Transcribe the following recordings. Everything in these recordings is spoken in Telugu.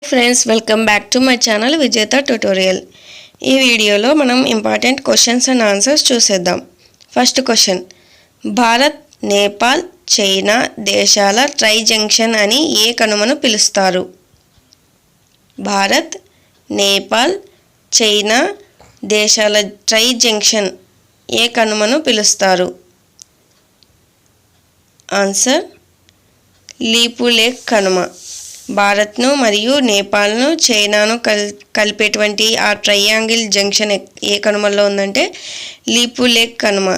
Friends welcome back to my channel విజేత ట్యుటోరియల్. ఈ వీడియోలో మనం ఇంపార్టెంట్ క్వశ్చన్స్ అండ్ ఆన్సర్స్ చూసేద్దాం. First question, Bharat, Nepal, China దేశాల ట్రై జంక్షన్ అని ఏ కనుమను పిలుస్తారు? భారత్, నేపాల్, చైనా దేశాల ట్రై జంక్షన్ ఏ కనుమను పిలుస్తారు? Answer leap lake Kanuma. భారత్ను మరియు నేపాల్ను చైనాను కలిపేటువంటి ఆ ట్రయాంగిల్ జంక్షన్ ఏ కనుమలో ఉందంటే leap lake Kanuma.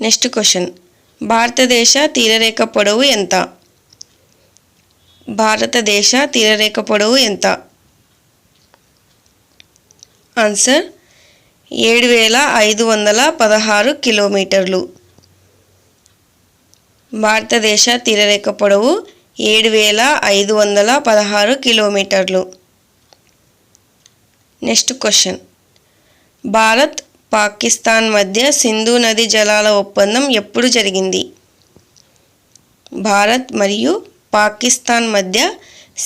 Next question, భారతదేశ తీరరేఖ పొడవు ఎంత? భారతదేశ తీరరేఖ పొడవు ఎంత? ఆన్సర్ 7516 కిలోమీటర్లు. భారతదేశ తీరరేఖ పొడవు 7516 కిలోమీటర్లు. నెక్స్ట్ క్వశ్చన్, భారత్, పాకిస్తాన్ మధ్య సింధు నది జలాల ఒప్పందం ఎప్పుడు జరిగింది? భారత్ మరియు పాకిస్తాన్ మధ్య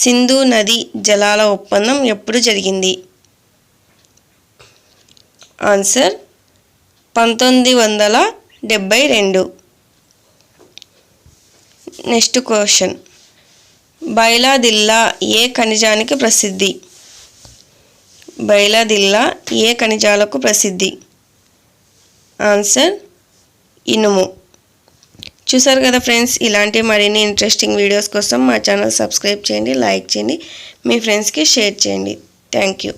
సింధు నది జలాల ఒప్పందం ఎప్పుడు జరిగింది? ఆన్సర్ 1972. నెక్స్ట్ క్వశ్చన్, బైలాదిల్లా ఏ ఖనిజానికి ప్రసిద్ధి? బైలాదిల్లా ఏ ఖనిజాలకు ప్రసిద్ధి? ఆన్సర్ ఇనుము. చూసారు కదా ఫ్రెండ్స్, ఇలాంటి మరిన్ని ఇంట్రెస్టింగ్ వీడియోస్ కోసం మా ఛానల్ సబ్స్క్రైబ్ చేయండి, లైక్ చేయండి, మీ ఫ్రెండ్స్కి షేర్ చేయండి. Thank you.